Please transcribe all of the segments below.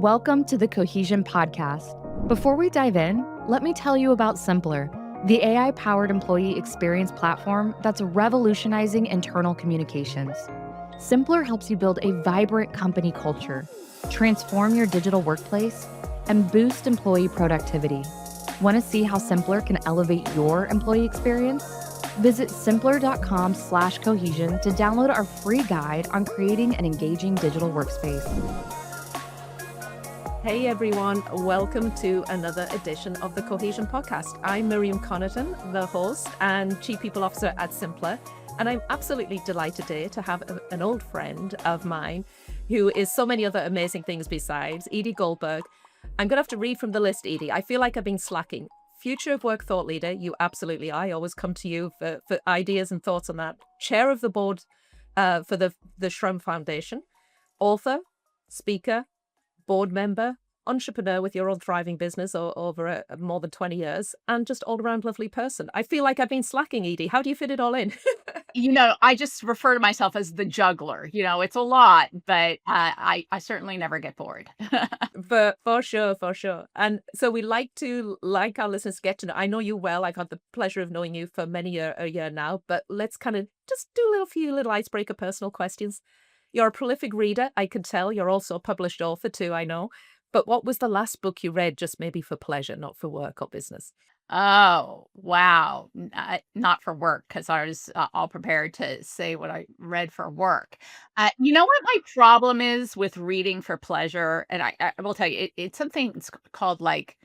Welcome to the Cohesion Podcast. Before we dive in, let me tell you about Simpler, the AI-powered employee experience platform that's revolutionizing internal communications. Simpler helps you build a vibrant company culture, transform your digital workplace, and boost employee productivity. Want to see how Simpler can elevate your employee experience? Visit simpler.com/cohesion to download our free guide on creating an engaging digital workspace. Hey everyone, welcome to another edition of the Cohesion Podcast. I'm Miriam Connaughton, the host and Chief People Officer at Simpler, and I'm absolutely delighted today to have an old friend of mine who is so many other amazing things besides, Edie Goldberg. I'm going to have to read from the list, Edie. I feel like I've been slacking. Future of Work thought leader, you absolutely are. I always come to you for ideas and thoughts on that. Chair of the board for the Shrum Foundation, author, speaker, board member, entrepreneur with your own thriving business over more than 20 years, and just all-around lovely person. I feel like I've been slacking, Edie. How do you fit it all in? I just refer to myself as the juggler. It's a lot, but I certainly never get bored. For sure. And so we like our listeners to get to know. I know you well. I've had the pleasure of knowing you for many a year now, but let's kind of just do a few little icebreaker personal questions. You're a prolific reader, I can tell. You're also a published author too, I know. But what was the last book you read, just maybe for pleasure, not for work or business? Oh, wow. Not for work, because I was all prepared to say what I read for work. You know what my problem is with reading for pleasure? And I will tell you, it's something it's called like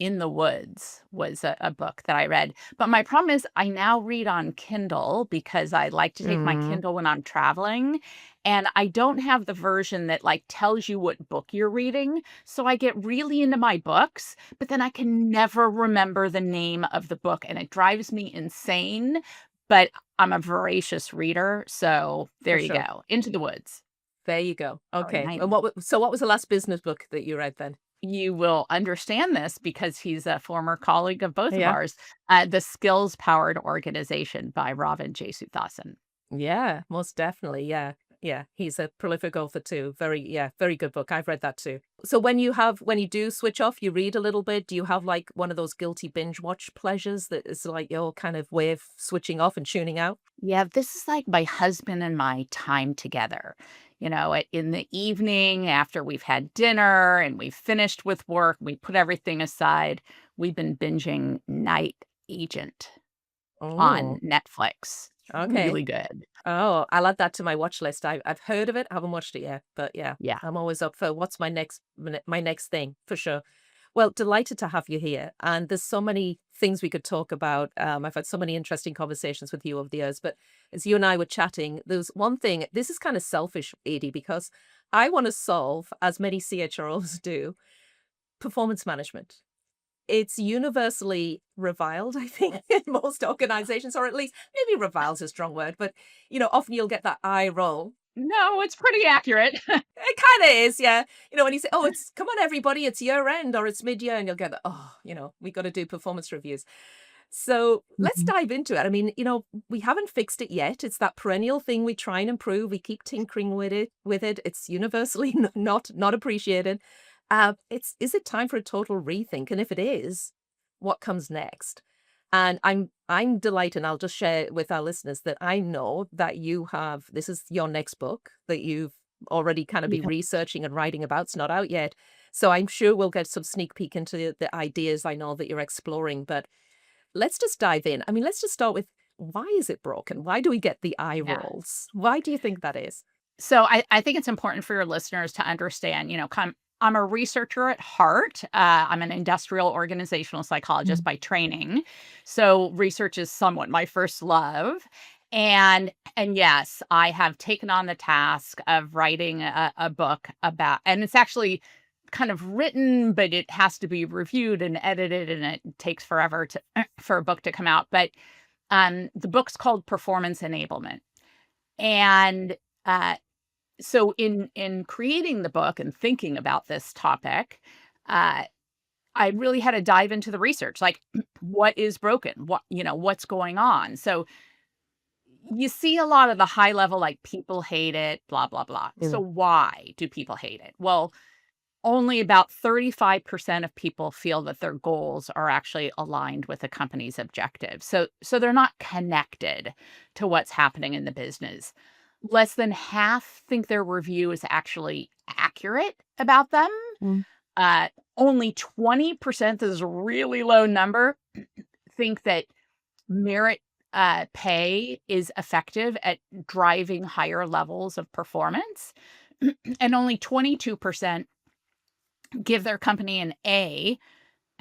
In the Woods was a book that I read. But my problem is I now read on Kindle because I like to take my Kindle when I'm traveling. And I don't have the version that like tells you what book you're reading. So I get really into my books, but then I can never remember the name of the book and it drives me insane. But I'm a voracious reader. So there For you sure. go. Into the Woods. There you go. Okay. Nice. And what was the last business book that you read then? You will understand this because he's a former colleague of both of Yeah. ours. The Skills Powered Organization by Ravin Jesuthasan. Yeah, most definitely. Yeah. Yeah. He's a prolific author too. Very good book. I've read that too. So when you do switch off, you read a little bit. Do you have like one of those guilty binge watch pleasures that is like your kind of way of switching off and tuning out? Yeah, this is like my husband and my time together. In the evening after we've had dinner and we've finished with work, we put everything aside. We've been binging Night Agent on Oh, Netflix. okay. Really good. Oh, I'll add that to my watch list. I've heard of it, haven't watched it yet, but yeah, Yeah. I'm always up for what's my next thing for sure. Well, delighted to have you here, and there's so many things we could talk about. I've had so many interesting conversations with you over the years, but as you and I were chatting, there's one thing. This is kind of selfish, Edie, because I want to solve, as many CHROs do, performance management. It's universally reviled, I think, in most organizations, or at least maybe reviled's a strong word, but often you'll get that eye roll. No, it's pretty accurate. It kind of is, yeah. When you say, "Oh, it's come on, everybody, it's year end or it's mid year," and you'll get, "Oh, we got to do performance reviews." So let's Mhm. dive into it. I mean, we haven't fixed it yet. It's that perennial thing we try and improve. We keep tinkering with it. It's universally not appreciated. Is it time for a total rethink? And if it is, what comes next? And I'm delighted, and I'll just share with our listeners that I know that this is your next book that you've already kind of been Yeah. researching and writing about. It's not out yet. So I'm sure we'll get some sneak peek into the ideas I know that you're exploring. But let's just dive in. I mean, let's just start with, why is it broken? Why do we get the eye Yeah. rolls? Why do you think that is? So I think it's important for your listeners to understand, I'm a researcher at heart. I'm an industrial organizational psychologist by training. So research is somewhat my first love. And yes, I have taken on the task of writing a book about, and it's actually kind of written, but it has to be reviewed and edited, and it takes forever for a book to come out. But the book's called Performance Enablement. And so in creating the book and thinking about this topic, uh, I really had to dive into the research, like what is broken, what's going on. So you see a lot of the high level, like people hate it, blah blah blah. So Mm. why do people hate it? Well, only about 35% of people feel that their goals are actually aligned with the company's objectives. So they're not connected to what's happening in the business. Less than half think their review is actually accurate about them. Mm. Only 20%, this is a really low number, think that merit pay is effective at driving higher levels of performance. And only 22% give their company an A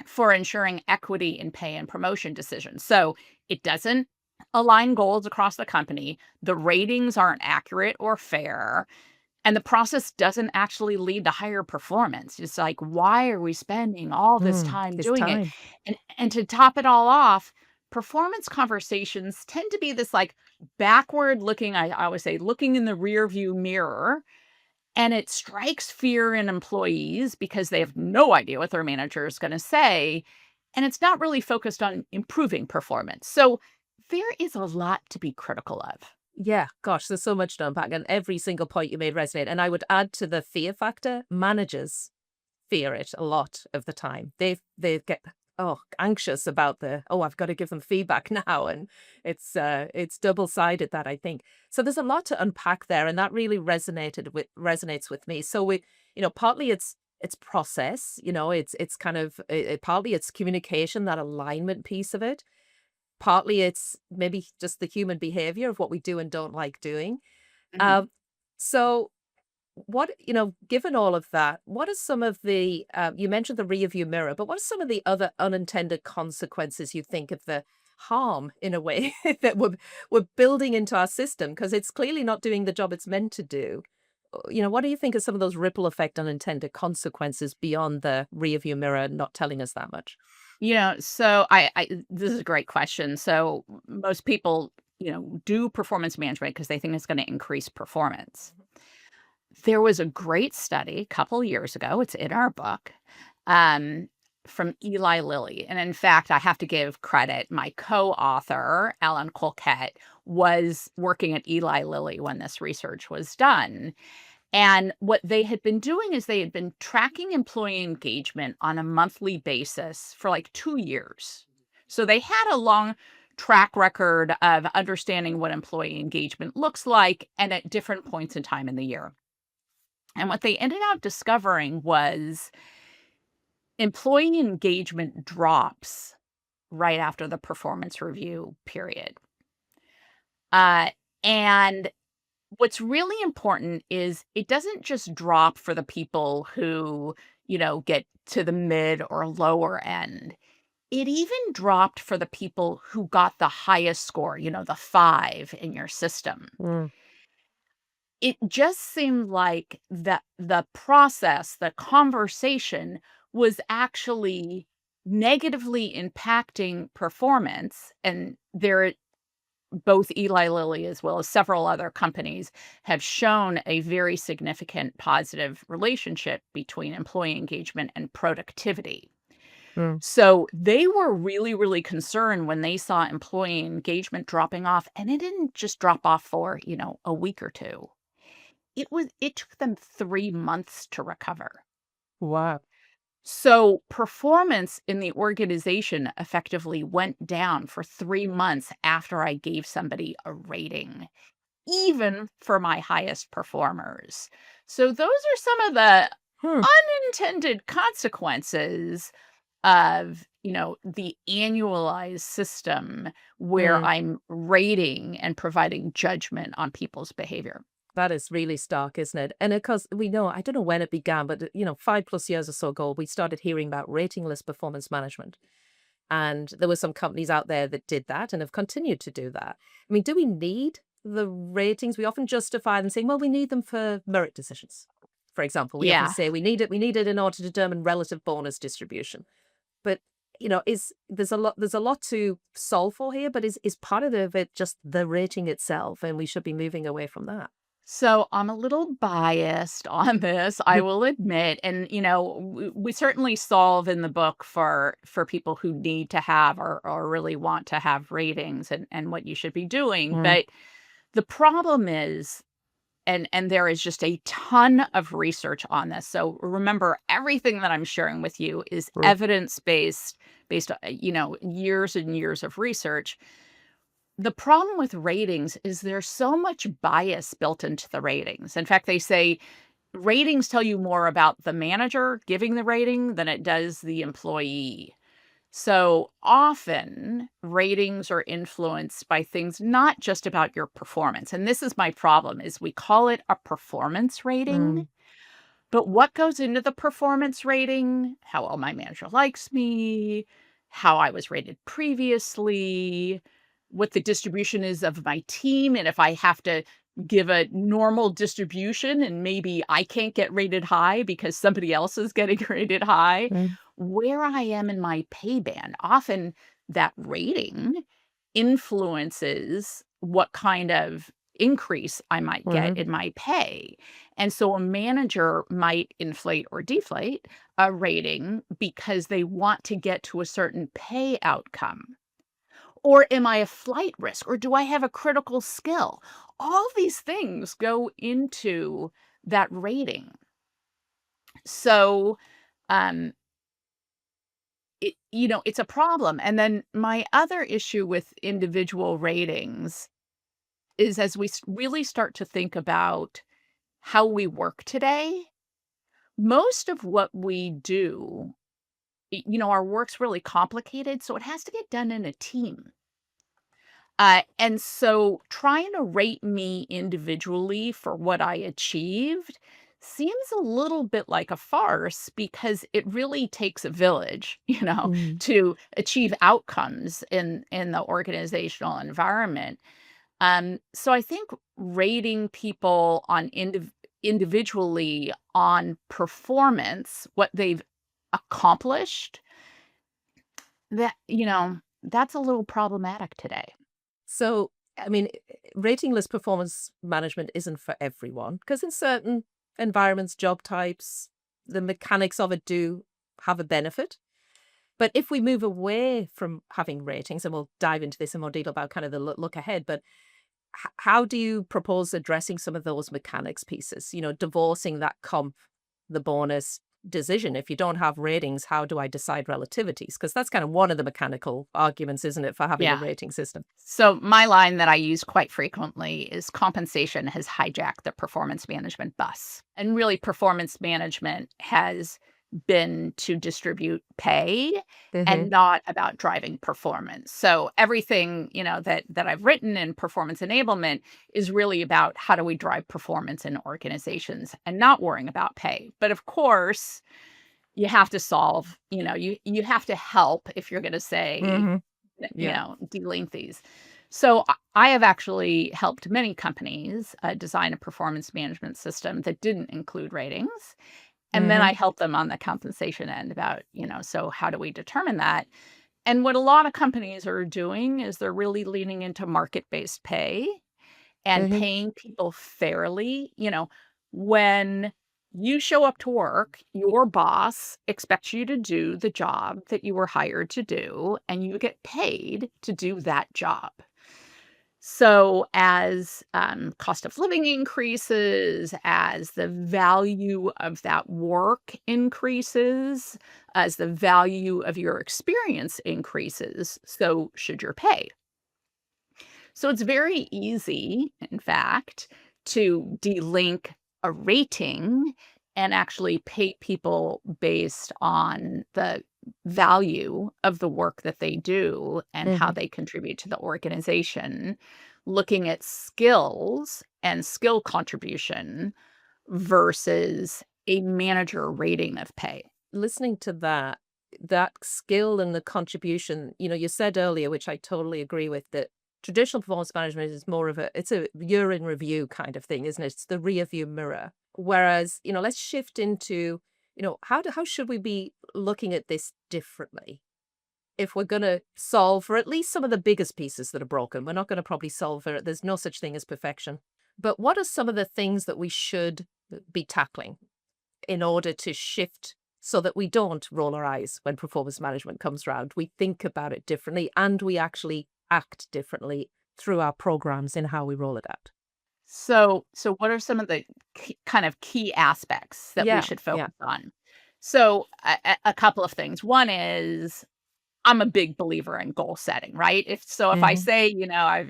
for ensuring equity in pay and promotion decisions. So it doesn't align goals across the company. The ratings aren't accurate or fair. And the process doesn't actually lead to higher performance. It's like, why are we spending all this time This doing it? time. And to top it all off, performance conversations tend to be this like backward looking, I always say, looking in the rear view mirror. And it strikes fear in employees because they have no idea what their manager is going to say. And it's not really focused on improving performance. So there is a lot to be critical of. Yeah, gosh, there's so much to unpack, and every single point you made resonate. And I would add to the fear factor, managers fear it a lot of the time. They get anxious about I've got to give them feedback now, and it's double-sided, that, I think. So there's a lot to unpack there, and that really resonates with me. So we, partly it's process, it's kind of partly it's communication, that alignment piece of it. Partly it's maybe just the human behavior of what we do and don't like doing. So what, given all of that, what are some of the, you mentioned the rear view mirror, but what are some of the other unintended consequences you think of the harm, in a way, that we're building into our system? Because it's clearly not doing the job it's meant to do. What do you think are some of those ripple effect unintended consequences beyond the rear view mirror not telling us that much? So I this is a great question. So most people, do performance management because they think it's going to increase performance. There was a great study a couple years ago, it's in our book, from Eli Lilly. And in fact, I have to give credit. My co-author, Alan Colquette, was working at Eli Lilly when this research was done. And what they had been doing is they had been tracking employee engagement on a monthly basis for like 2 years. So they had a long track record of understanding what employee engagement looks like and at different points in time in the year. And what they ended up discovering was employee engagement drops right after the performance review period. And what's really important is it doesn't just drop for the people who, get to the mid or lower end. It even dropped for the people who got the highest score, the 5 in your system. It just seemed like the process, the conversation was actually negatively impacting performance. And both Eli Lilly as well as several other companies have shown a very significant positive relationship between employee engagement and productivity. So they were really, really concerned when they saw employee engagement dropping off, and it didn't just drop off for, a week or two. It took them 3 months to recover. Wow. So performance in the organization effectively went down for 3 months after I gave somebody a rating, even for my highest performers. So those are some of the unintended consequences of, the annualized system where I'm rating and providing judgment on people's behavior. That is really stark, isn't it? And of course, we know, I don't know when it began, but 5+ years or so ago, we started hearing about ratingless performance management. And there were some companies out there that did that and have continued to do that. I mean, do we need the ratings? We often justify them saying, well, we need them for merit decisions. For example, we often say we need it in order to determine relative bonus distribution. But there's a lot to solve for here, but is part of it just the rating itself, and we should be moving away from that? So I'm a little biased on this, I will admit. And, we certainly solve in the book for people who need to have or really want to have ratings and what you should be doing. But the problem is and there is just a ton of research on this. So remember, everything that I'm sharing with you is Right. evidence-based, based on, years and years of research. The problem with ratings is there's so much bias built into the ratings. In fact, they say ratings tell you more about the manager giving the rating than it does the employee. So often ratings are influenced by things not just about your performance. And this is my problem is we call it a performance rating, Mm. but what goes into the performance rating? How well my manager likes me, how I was rated previously, what the distribution is of my team, and if I have to give a normal distribution and maybe I can't get rated high because somebody else is getting rated high, Mm. where I am in my pay band. Often that rating influences what kind of increase I might get Mhm. in my pay. And so a manager might inflate or deflate a rating because they want to get to a certain pay outcome. Or am I a flight risk? Or do I have a critical skill? All these things go into that rating. So, um, it's a problem. And then my other issue with individual ratings is as we really start to think about how we work today, most of what we do, our work's really complicated, so it has to get done in a team. And so trying to rate me individually for what I achieved seems a little bit like a farce because it really takes a village, Mm. to achieve outcomes in the organizational environment. So I think rating people on individually on performance, what they've accomplished, that's a little problematic today. So, I mean, ratingless performance management isn't for everyone because in certain environments, job types, the mechanics of it do have a benefit. But if we move away from having ratings, and we'll dive into this in more detail about kind of the look ahead, but how do you propose addressing some of those mechanics pieces? Divorcing that comp, the bonus decision. If you don't have ratings, how do I decide relativities? Because that's kind of one of the mechanical arguments, isn't it, for having a Yeah. rating system? So my line that I use quite frequently is compensation has hijacked the performance management bus. And really performance management has been to distribute pay Hmm. and not about driving performance. So everything, that I've written in performance enablement is really about how do we drive performance in organizations and not worrying about pay. But of course, you have to solve, you have to help if you're going to say Hmm. Yeah. delink these. So I have actually helped many companies design a performance management system that didn't include ratings. And then Hmm. I help them on the compensation end about, so how do we determine that? And what a lot of companies are doing is they're really leaning into market-based pay and Hmm. paying people fairly. When you show up to work, your boss expects you to do the job that you were hired to do, and you get paid to do that job. So, as cost of living increases, as the value of that work increases, as the value of your experience increases, so should your pay. So it's very easy, in fact, to delink a rating and actually pay people based on the value of the work that they do and how Hmm. they contribute to the organization, looking at skills and skill contribution versus a manager rating of pay. Listening to that skill and the contribution, you said earlier, which I totally agree with, that traditional performance management is more of it's a year in review kind of thing, isn't it? It's the rear view mirror. Whereas, let's shift into, how should we be looking at this differently? If we're going to solve for at least some of the biggest pieces that are broken, we're not going to probably solve for it. There's no such thing as perfection. But what are some of the things that we should be tackling in order to shift so that we don't roll our eyes when performance management comes around? We think about it differently and we actually act differently through our programs in how we roll it out. So what are some of the kind of key aspects that we Yeah, should yeah. focus on? So a couple of things. One is I'm a big believer in goal setting, right? If I Hmm. say,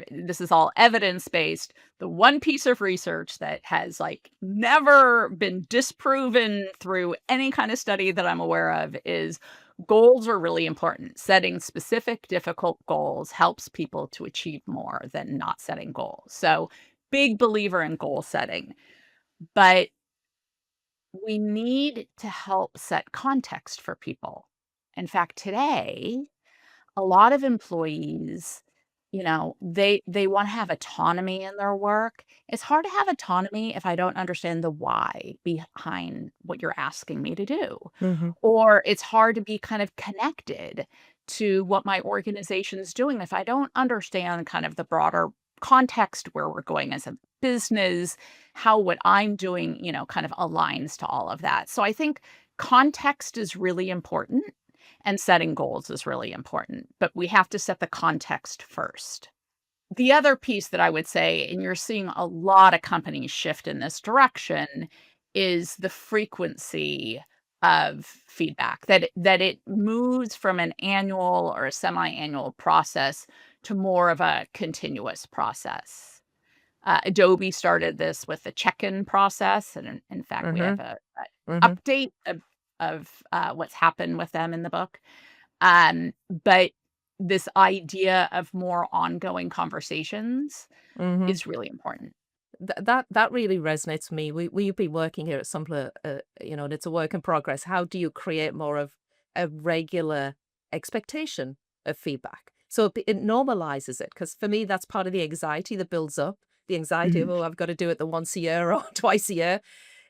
this is all evidence based, the one piece of research that has like never been disproven through any kind of study that I'm aware of is goals are really important. Setting specific difficult goals helps people to achieve more than not setting goals. So, big believer in goal setting, but we need to help set context for people. In fact, today a lot of employees, they wanna have autonomy in their work. It's hard to have autonomy if I don't understand the why behind what you're asking me to do. Hmm. Or it's hard to be kind of connected to what my organization is doing if I don't understand kind of the broader context where we're going as a business, how what I'm doing, kind of aligns to all of that. So I think context is really important and setting goals is really important, but we have to set the context first. The other piece that I would say, and you're seeing a lot of companies shift in this direction, is the frequency of feedback, that it moves from an annual or a semi-annual process to more of a continuous process. Adobe started this with the check-in process, and in fact, we Hmm. have a Hmm. update of what's happened with them in the book. But this idea of more ongoing conversations Hmm. is really important. That really resonates with me. We've been working here at Simpler, and it's a work in progress. How do you create more of a regular expectation of feedback? So it normalizes it, because for me, that's part of the anxiety that builds up. The anxiety of, Mhm. oh, I've got to do it the once a year or twice a year.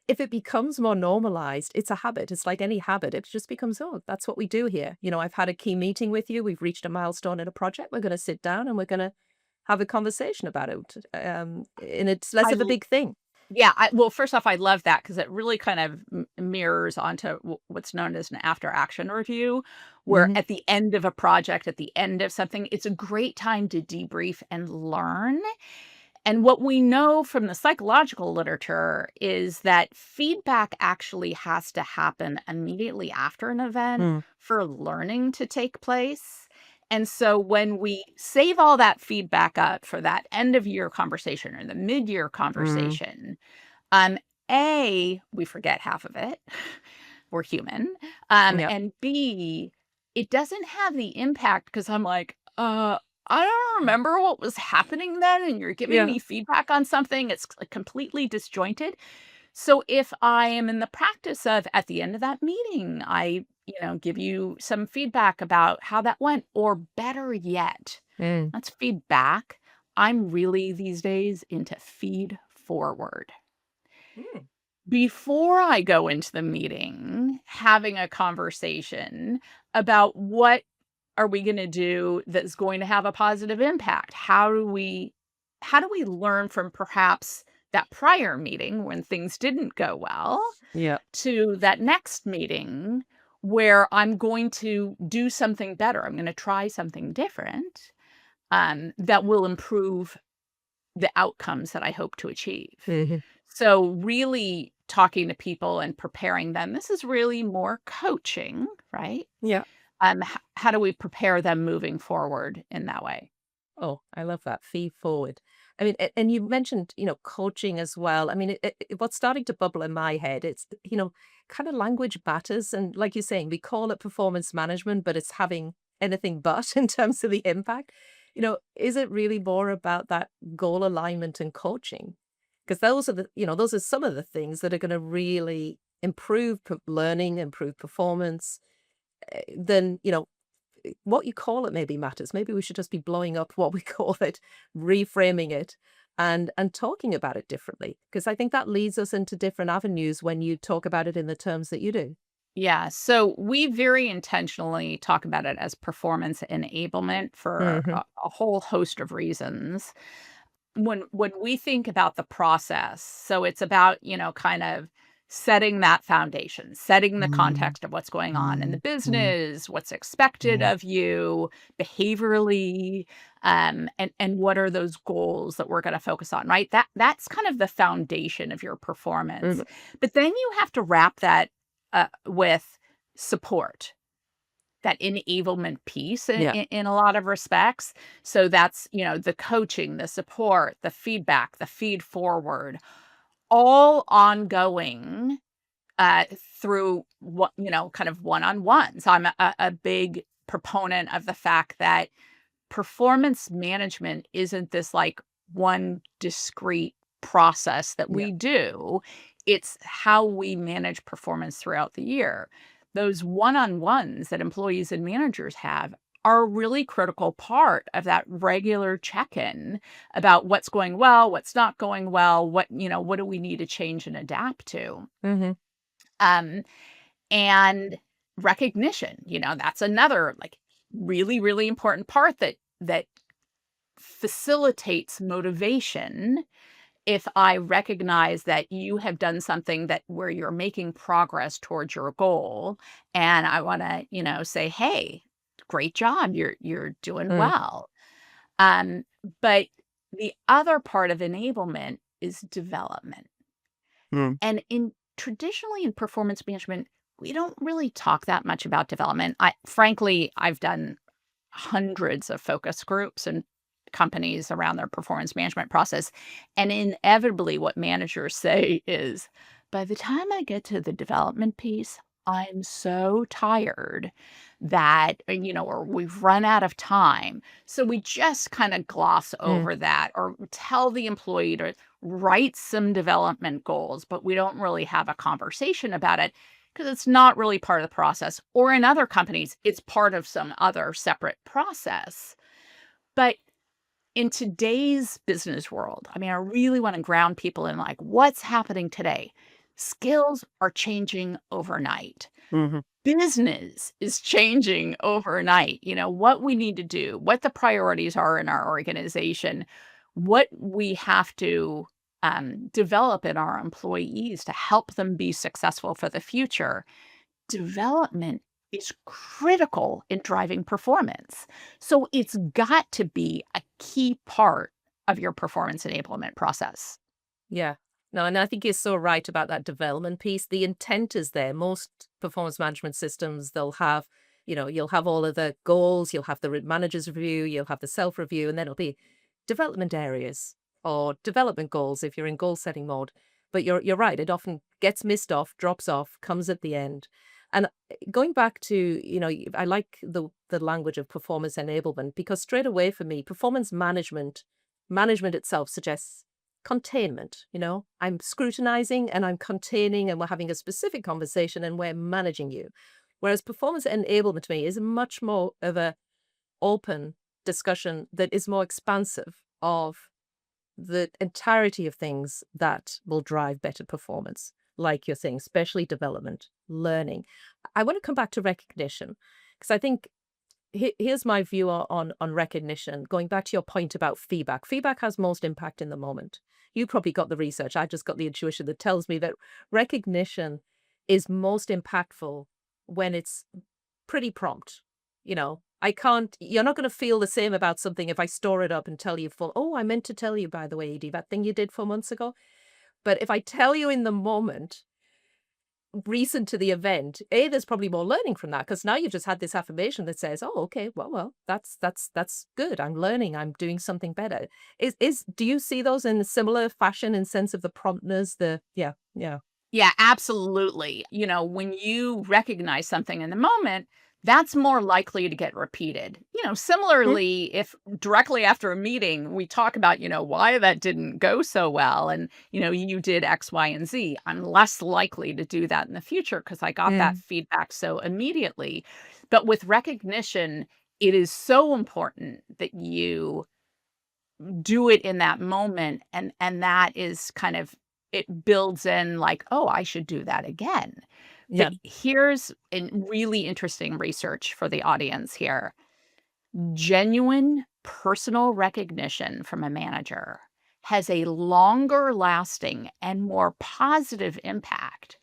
If it becomes more normalized, it's a habit. It's like any habit. It just becomes, oh, that's what we do here. I've had a key meeting with you. We've reached a milestone in a project. We're going to sit down and we're going to have a conversation about it. And it's less I of a l big thing. Yeah, well, first off, I love that because it really kind of mirrors onto what's known as an after action review, where Hmm. at the end of a project, at the end of something, it's a great time to debrief and learn. And what we know from the psychological literature is that feedback actually has to happen immediately after an event Mm. for learning to take place. And so when we save all that feedback up for that end of year conversation or the mid year Mm. conversation, um, A, we forget half of it. We're human. Yep. And B, it doesn't have the impact because I'm like, I don't remember what was happening then, and you're giving Yeah. me feedback on something. It's like completely disjointed. So if I am in the practice of at the end of that meeting, I, give you some feedback about how that went, or better yet, Mm. that's feedback. I'm really these days into feed forward. Mm. Before I go into the meeting, having a conversation about what are we gonna do that's going to have a positive impact? How do we learn from perhaps that prior meeting when things didn't go well Yep. to that next meeting where I'm going to do something better? I'm gonna try something different, that will improve the outcomes that I hope to achieve. Mhm. So really talking to people and preparing them, this is really more coaching, right? Yeah. How do we prepare them moving forward in that way? Oh, I love that. Feed forward. I mean, and you mentioned, coaching as well. I mean, what's starting to bubble in my head, it's, kind of language matters. And like you're saying, we call it performance management, but it's having anything but in terms of the impact. Is it really more about that goal alignment and coaching? Because those are some of the things that are going to really improve learning, improve performance. Then, what you call it maybe matters. Maybe we should just be blowing up what we call it, reframing it, and talking about it differently. Because I think that leads us into different avenues when you talk about it in the terms that you do. Yeah, so we very intentionally talk about it as performance enablement for Hmm. a whole host of reasons. When we think about the process, so it's about, kind of setting that foundation, setting the Mm, context of what's going on in the mm, mm, business, what's expected mm, of you behaviorally, and what are those goals that we're going to focus on, right? That's kind of the foundation of your performance. Mhm. But then you have to wrap that with support, that enablement piece Yeah. in a lot of respects. So that's, the coaching, the support, the feedback, the feed forward, all ongoing through what, kind of one-on-ones. I'm a big proponent of the fact that performance management isn't this like one discrete process that Yeah. we do. It's how we manage performance throughout the year. Those one-on-ones that employees and managers have are a really critical part of that regular check-in about what's going well, what's not going well, what do we need to change and adapt to. Hmm. Um, and recognition, that's another like really, really important part that facilitates motivation. If I recognize that you have done something that where you're making progress towards your goal, and I want to, say, hey, great job, you're doing Mm. well. Um, but the other part of enablement is development. mm, And traditionally in performance management, we don't really talk that much about development. Frankly, I've done hundreds of focus groups and companies around their performance management process. And inevitably, what managers say is, by the time I get to the development piece, I'm so tired that, or we've run out of time. So we just kind of gloss Mm. over that or tell the employee to write some development goals, but we don't really have a conversation about it because it's not really part of the process. Or in other companies, it's part of some other separate process. But in today's business world, I mean, I really want to ground people in like what's happening today. Skills are changing overnight. Mhm. Business is changing overnight. What we need to do, what the priorities are in our organization, what we have to develop in our employees to help them be successful for the future. Development is critical in driving performance. So it's got to be a key part of your performance enablement process. Yeah. No, and I think you're so right about that development piece. The intent is there. Most performance management systems, they'll have, you'll have all of the goals, you'll have the manager's review, you'll have the self review, and then it'll be development areas or development goals if you're in goal setting mode. But you're right. It often gets missed off, drops off, comes at the end. And going back to, I like the language of performance enablement because straight away for me, performance management itself suggests containment. I'm scrutinizing and I'm containing and we're having a specific conversation and we're managing you. Whereas performance enablement to me is much more of a open discussion that is more expansive of the entirety of things that will drive better performance, like you're saying, especially development, learning. I want to come back to recognition because I think here's my view on recognition. Going back to your point about feedback, feedback has most impact in the moment. You probably got the research. I just got the intuition that tells me that recognition is most impactful when it's pretty prompt. You're not going to feel the same about something if I store it up and tell you oh, I meant to tell you, by the way, Edie, that thing you did 4 months ago. But if I tell you in the moment, recent to the event, there's probably more learning from that because now you've just had this affirmation that says, oh, okay, well, that's good. I'm learning. I'm doing something better. Do you see those in a similar fashion in sense of the promptness? Yeah. Yeah, absolutely. When you recognize something in the moment, that's more likely to get repeated. Mm. Similarly, if directly after a meeting we talk about, why that didn't go so well and, you did X, Y, and Z, I'm less likely to do that in the future because I got that Mm. feedback so immediately. But with recognition, it is so important that you do it in that moment and that is kind of it builds in like, oh, I should do that again. But Yeah. here's a really interesting research for the audience here. Genuine personal recognition from a manager has a longer lasting and more positive impact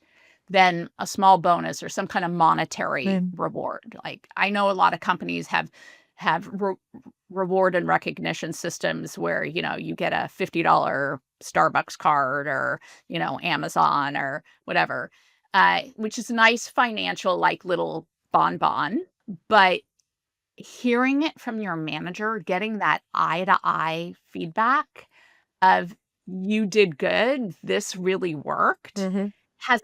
than a small bonus or some kind of monetary reward. Like, I know a lot of companies have reward and recognition systems where, you get a $50 Starbucks card or, Amazon or whatever, which is a nice financial, like, little bonbon. But hearing it from your manager, getting that eye to eye feedback of you did good, this really worked, has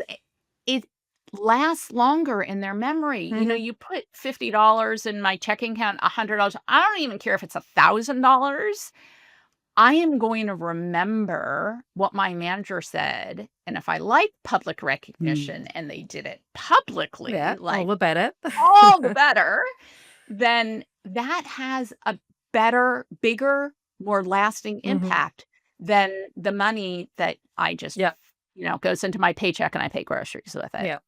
it lasts longer in their memory. You put $50 in my checking account, $100. I don't even care if it's $1,000. I am going to remember what my manager said. And if I like public recognition and they did it publicly, Yeah, all like the better. all the better, then that has a better, bigger, more lasting impact than the money that I just, Yeah. goes into my paycheck and I pay groceries with it. Yeah.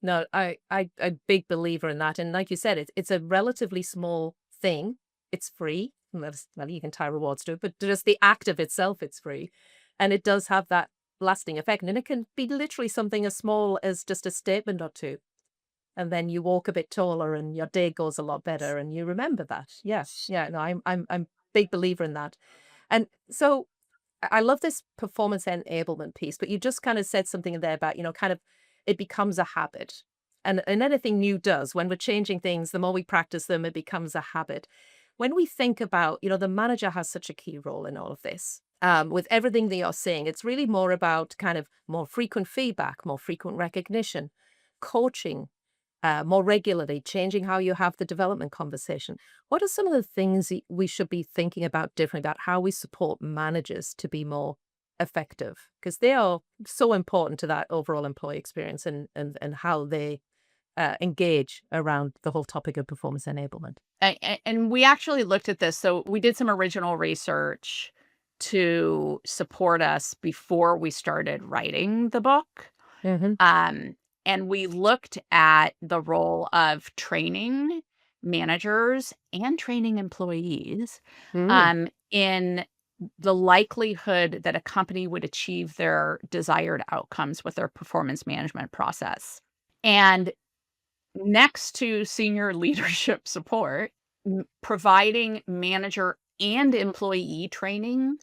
No, I'm a big believer in that. And like you said, it's a relatively small thing. It's free. Well, you can tie rewards to it, but just the act of itself, it's free. And it does have that lasting effect. And it can be literally something as small as just a statement or two. And then you walk a bit taller and your day goes a lot better and you remember that. Yes. Yeah. No, I'm big believer in that. And so I love this performance enablement piece, but you just kind of said something there about, kind of it becomes a habit. And anything new does. When we're changing things, the more we practice them, it becomes a habit. When we think about, the manager has such a key role in all of this. With everything that you're saying, it's really more about kind of more frequent feedback, more frequent recognition, coaching, more regularly, changing how you have the development conversation. What are some of the things we should be thinking about differently about how we support managers to be more effective? Because they are so important to that overall employee experience and how they engage around the whole topic of performance enablement. And we actually looked at this. So we did some original research to support us before we started writing the book. And we looked at the role of training managers and training employees in the likelihood that a company would achieve their desired outcomes with their performance management process. And next to senior leadership support, providing manager and employee training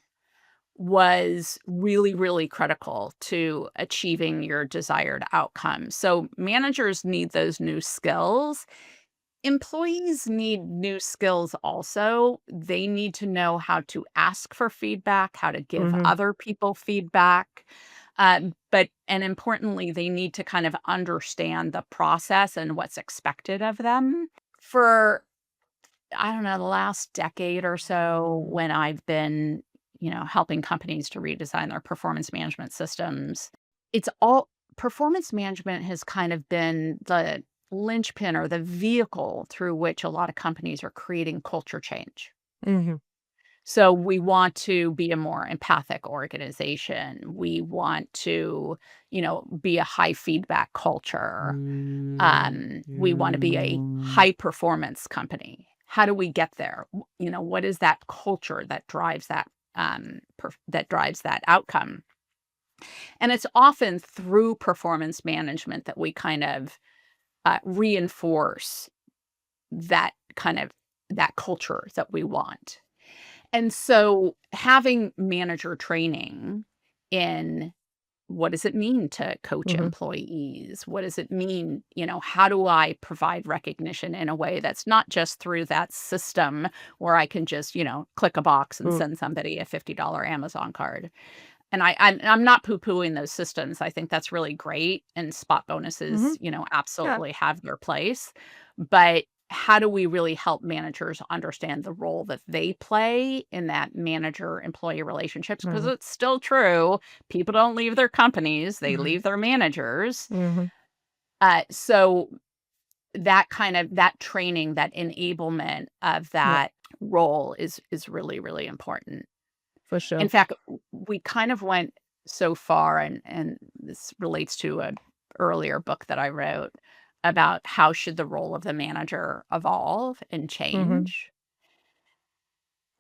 was really, really critical to achieving your desired outcome. So managers need those new skills. Employees need new skills also. They need to know how to ask for feedback, how to give other people feedback. And importantly, they need to kind of understand the process and what's expected of them. For, I don't know, the last decade or so, when I've been helping companies to redesign their performance management systems, performance management has kind of been the linchpin or the vehicle through which a lot of companies are creating culture change. So we want to be a more empathic organization. We want to, be a high feedback culture. We want to be a high performance company. How do we get there? What is that culture that drives that outcome? And it's often through performance management that we kind of reinforce that culture that we want. And so having manager training in what does it mean to coach employees? What does it mean? How do I provide recognition in a way that's not just through that system where I can just, click a box and send somebody a $50 Amazon card? And I'm not poo-pooing those systems. I think that's really great. And spot bonuses, absolutely have their place. But how do we really help managers understand the role that they play in that manager-employee relationships? Because it's still true. People don't leave their companies. They leave their managers. So that training, that enablement of that role is really, really important. For sure. In fact, we kind of went so far, and this relates to an earlier book that I wrote about how should the role of the manager evolve and change.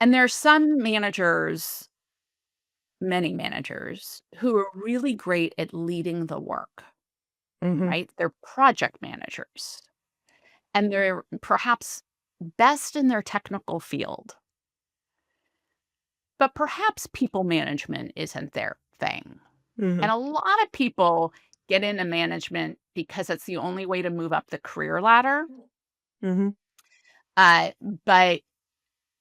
And there's some managers many managers who are really great at leading the work, Hmm. right? They're project managers and they're perhaps best in their technical field, but perhaps people management isn't their thing. Hmm. And a lot of people get into management because it's the only way to move up the career ladder. Hmm. Uh, but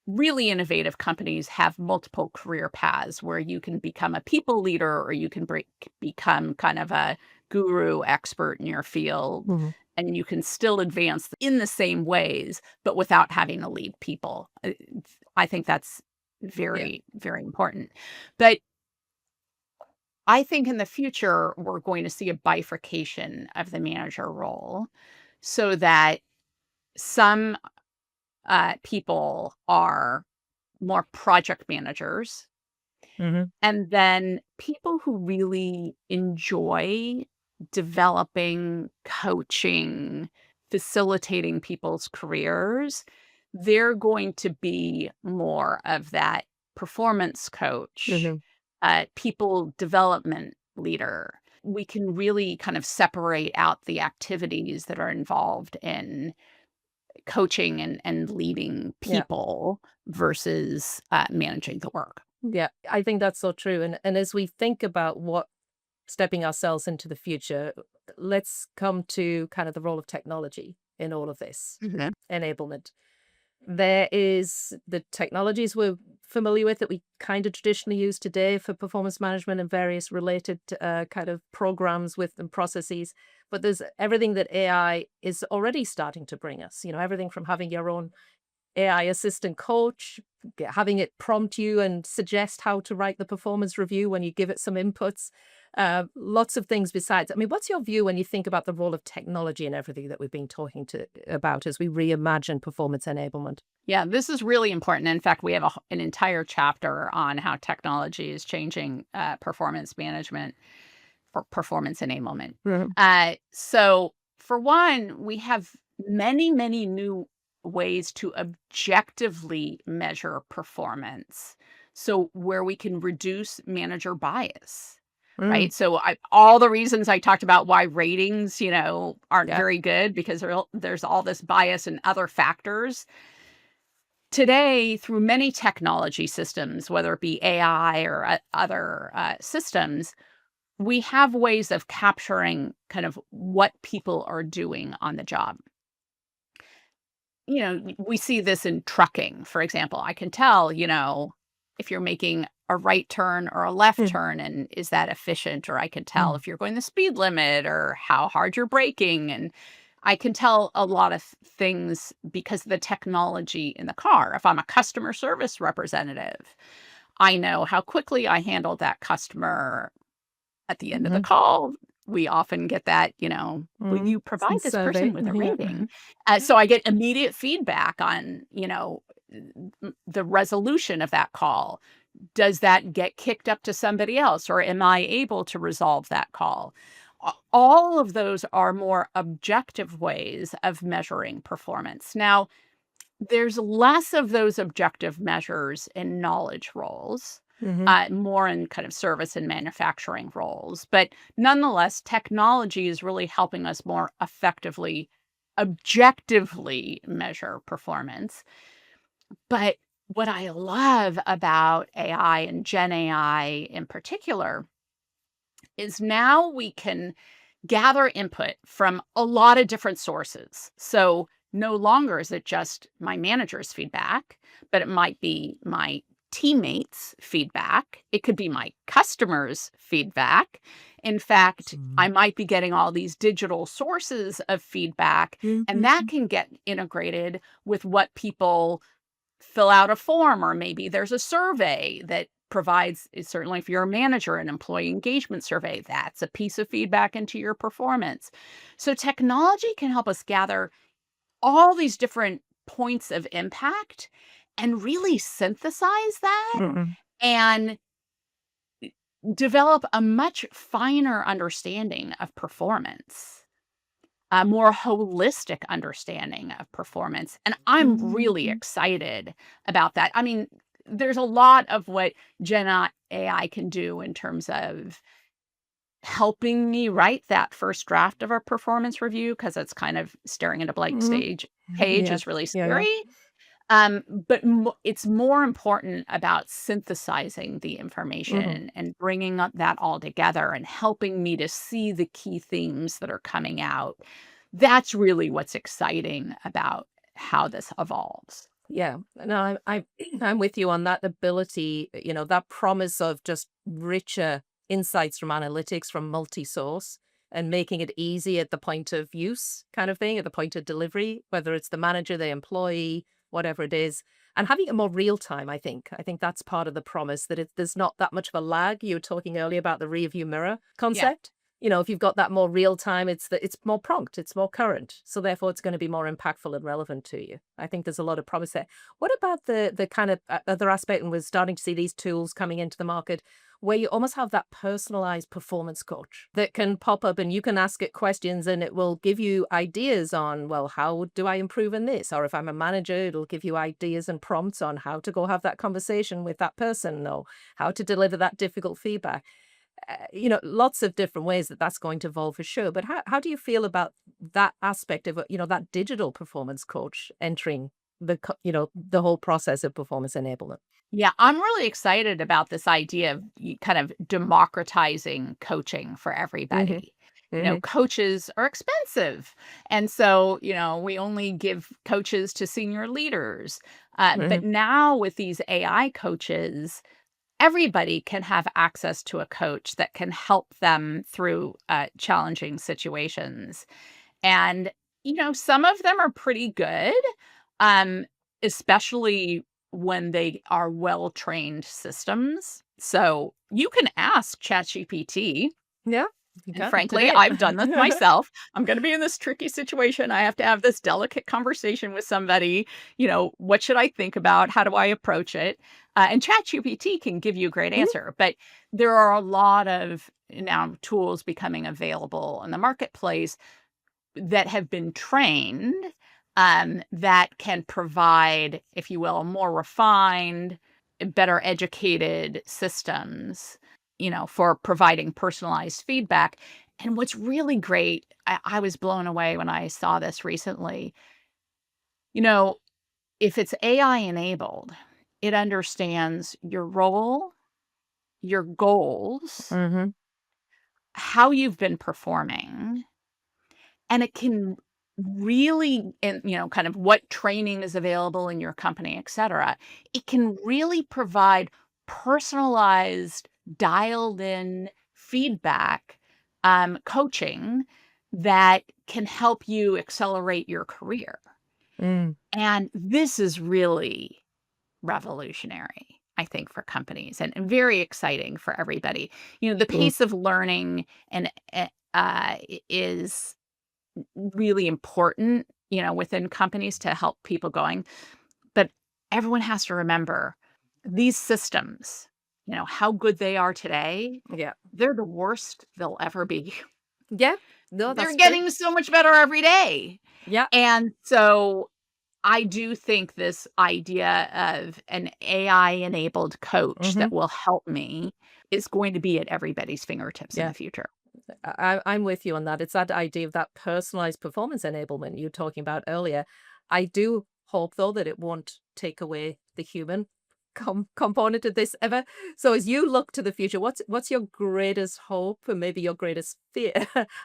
really innovative companies have multiple career paths where you can become a people leader or you can become kind of a guru expert in your field. Hmm. And you can still advance in the same ways, but without having to lead people. I think that's Yeah. very, very important. But I think in the future, we're going to see a bifurcation of the manager role so that some people are more project managers. Hmm. And then people who really enjoy developing, coaching, facilitating people's careers, they're going to be more of that performance coach, Hmm. people development leader. We can really kind of separate out the activities that are involved in coaching and leading Yeah. people versus managing the work. Yeah. I think that's so true. And as we think about what stepping ourselves into the future, let's come to kind of the role of technology in all of this Mhm. enablement. There is the technologies we're familiar with that we kind of traditionally use today for performance management and various related kind of programs with and processes. But there's everything that AI is already starting to bring us, everything from having your own AI assistant coach, having it prompt you and suggest how to write the performance review when you give it some inputs. Lots of things besides. I mean, what's your view when you think about the role of technology and everything that we've been talking about as we reimagine performance enablement? Yeah, this is really important. In fact, we have an entire chapter on how technology is changing performance management for performance enablement. Mhm. So, for one, we have many, many new ways to objectively measure performance. So, where we can reduce manager bias, Mm, right? So, all the reasons I talked about why ratings, aren't yeah. very good because there's all this bias and other factors. Today, through many technology systems, whether it be AI or other systems, we have ways of capturing kind of what people are doing on the job. We see this in trucking, for example. I can tell, if you're making a right turn or a left Mm, turn and is that efficient, or I can tell mm, if you're going the speed limit or how hard you're braking. And I can tell a lot of things because of the technology in the car. If I'm a customer service representative, I know how quickly I handled that customer at the end of the mhm, call. We often get that, will mm. you Some provide this person survey. with a Yeah. rating? So I get immediate feedback on, the resolution of that call. Does that get kicked up to somebody else, or am I able to resolve that call? All of those are more objective ways of measuring performance. Now, there's less of those objective measures in knowledge roles, Hmm. more in kind of service and manufacturing roles. But nonetheless, technology is really helping us more effectively, objectively measure performance. But what I love about AI and Gen AI in particular is now we can gather input from a lot of different sources. So no longer is it just my manager's feedback, but it might be my teammates' feedback. It could be my customers' feedback. In fact, I Mm. might be getting all these digital sources of feedback, and that Mhm. can get integrated with what people fill out a form, or maybe there's a survey that provides, certainly if you're a manager, an employee engagement survey, that's a piece of feedback into your performance. So technology can help us gather all these different points of impact and really synthesize that Mm-mm. and develop a much finer understanding of performance, a more holistic understanding of performance. And I'm really Mhm. excited about that. I mean, there's a lot of what Gen AI can do in terms of helping me write that first draft of a performance review because it's kind of staring at a blank Hmm. stage page Yeah. is really Yeah. Yeah. scary. But it's more important about synthesizing the Hmm. information and bringing up that all together and helping me to see the key themes that are coming out. That's really what's exciting about how this evolves. Yeah, no, I'm with you on that ability, that promise of just richer insights from analytics from multi-source and making it easy at the point of use kind of thing, at the point of delivery, whether it's the manager, the employee, whatever it is, and having it more real time, I think. I think that's part of the promise that there's not that much of a lag. You were talking earlier about the rear view mirror Yeah. concept. If you've got that more real time, it's more prompt, it's more current. So therefore it's going to be more impactful and relevant to you. I think there's a lot of promise there. What about the kind of other aspect, and we're starting to see these tools coming into the market where you almost have that personalized performance coach that can pop up and you can ask it questions and it will give you ideas on, well, how do I improve in this? Or if I'm a manager, it'll give you ideas and prompts on how to go have that conversation with that person or how to deliver that difficult feedback. Lots of different ways that that's going to evolve for sure. But how do you feel about that aspect of, that digital performance coach entering the whole process of performance enablement? Yeah, I'm really excited about this idea of kind of democratizing coaching for Hmm. everybody. Hmm. Coaches are expensive. And so, we only give coaches to senior leaders. Hmm. But now with these AI coaches, everybody can have access to a coach that can help them through challenging situations. And, some of them are pretty good, um, especially when they are well-trained systems. So you can ask ChatGPT, Yeah, you and can frankly, today. I've done this myself. I'm going to be in this tricky situation. I have to have this delicate conversation with somebody. What should I think about? How do I approach it? And ChatGPT can give you a great Mhm. answer. But there are a lot of now tools becoming available in the marketplace that have been trained, that can provide, if you will, more refined, better educated systems, for providing personalized feedback. And what's really great, I was blown away when I saw this recently. You know, if it's AI enabled, it understands your role, your goals, Mhm. how you've been performing, and it can really and, kind of what training is available in your company, et cetera. It can really provide personalized, dialed in feedback, coaching that can help you accelerate your career. Mm. And this is really revolutionary, I think, for companies and very exciting for everybody. The Mm. pace of learning and is really important, within companies to help people going. But everyone has to remember these systems, how good they are today, Yeah. they're the worst they'll ever be. Yeah. No, They're that's true. getting so much better every day. Yeah. And so I do think this idea of an AI enabled coach Mhm. that will help me is going to be at everybody's fingertips in Yeah. the future. I'm with you on that. It's that idea of that personalized performance enablement you were talking about earlier. I do hope, though, that it won't take away the human component of this ever. So, as you look to the future, what's your greatest hope and maybe your greatest fear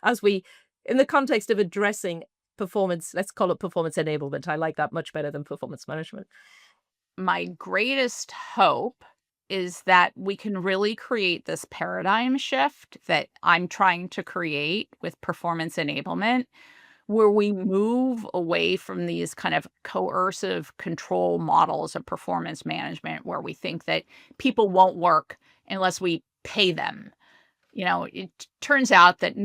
as we, in the context of addressing performance? Let's call it performance enablement. I like that much better than performance management. My greatest hope is that we can really create this paradigm shift that I'm trying to create with performance enablement, where we move away from these kind of coercive control models of performance management, where we think that people won't work unless we pay them. It turns out that,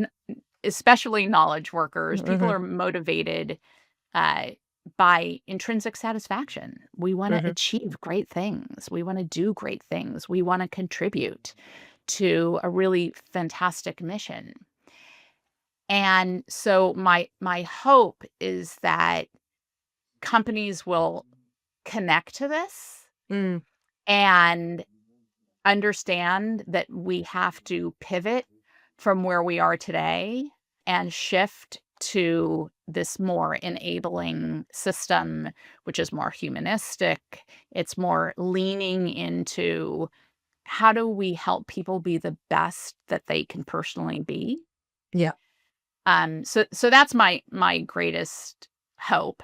especially knowledge workers, people Hmm. are motivated uh, by intrinsic satisfaction. We want to Hmm. achieve great things. We want to do great things. We want to contribute to a really fantastic mission. And so my hope is that companies will connect to this Mm. and understand that we have to pivot from where we are today and shift to this more enabling system, which is more humanistic. It's more leaning into how do we help people be the best that they can personally be. Yeah. So that's my greatest hope.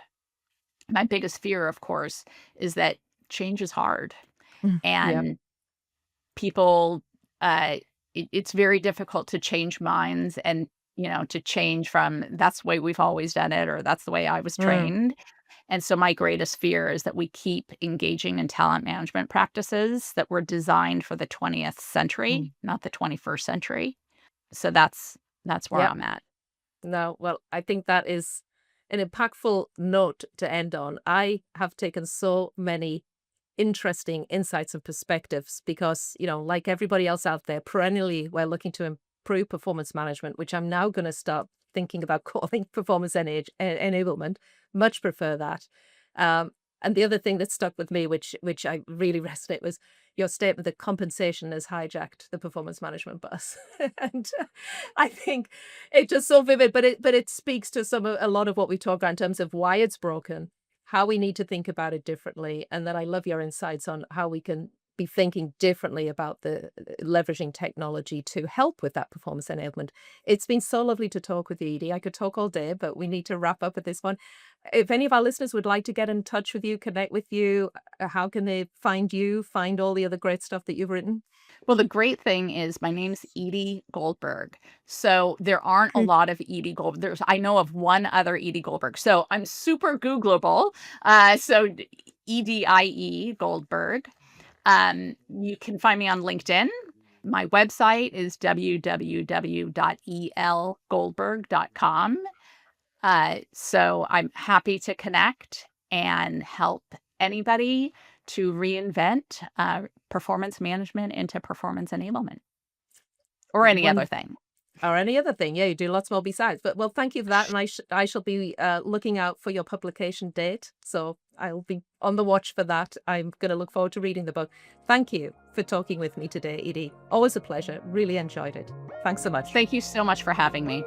My biggest fear, of course, is that change is hard, Yeah. and people, it's very difficult to change minds and, to change from that's the way we've always done it or that's the way I was trained. And so my greatest fear is that we keep engaging in talent management practices that were designed for the 20th century, not the 21st century. So that's where Yeah. I'm at. No, well, I think that is an impactful note to end on. I have taken so many interesting insights and perspectives because, like everybody else out there, perennially we're looking to improve performance management, which I'm now going to start thinking about calling performance enablement. Much prefer that. And the other thing that stuck with me, which I really resonate, was your statement that compensation has hijacked the performance management bus. And I think it's just so vivid, but it speaks to a lot of what we talk about in terms of why it's broken, how we need to think about it differently, and that I love your insights on how we can be thinking differently about the leveraging technology to help with that performance enablement. It's been so lovely to talk with you, Edie. I could talk all day, but we need to wrap up at this one. If any of our listeners would like to get in touch with you, connect with you, how can they find you, find all the other great stuff that you've written? Well, the great thing is my name's Edie Goldberg. So there aren't a lot of Edie Goldberg. I know of one other Edie Goldberg. So I'm super Googleable. So EDIE Goldberg. You can find me on LinkedIn. My website is www.elgoldberg.com. So I'm happy to connect and help anybody to reinvent performance management into performance enablement or any other thing. Or any other thing. Yeah, you do lots more besides. But well, thank you for that. And I shall be looking out for your publication date. So I'll be on the watch for that. I'm going to look forward to reading the book. Thank you for talking with me today, Edie. Always a pleasure. Really enjoyed it. Thanks so much. Thank you so much for having me.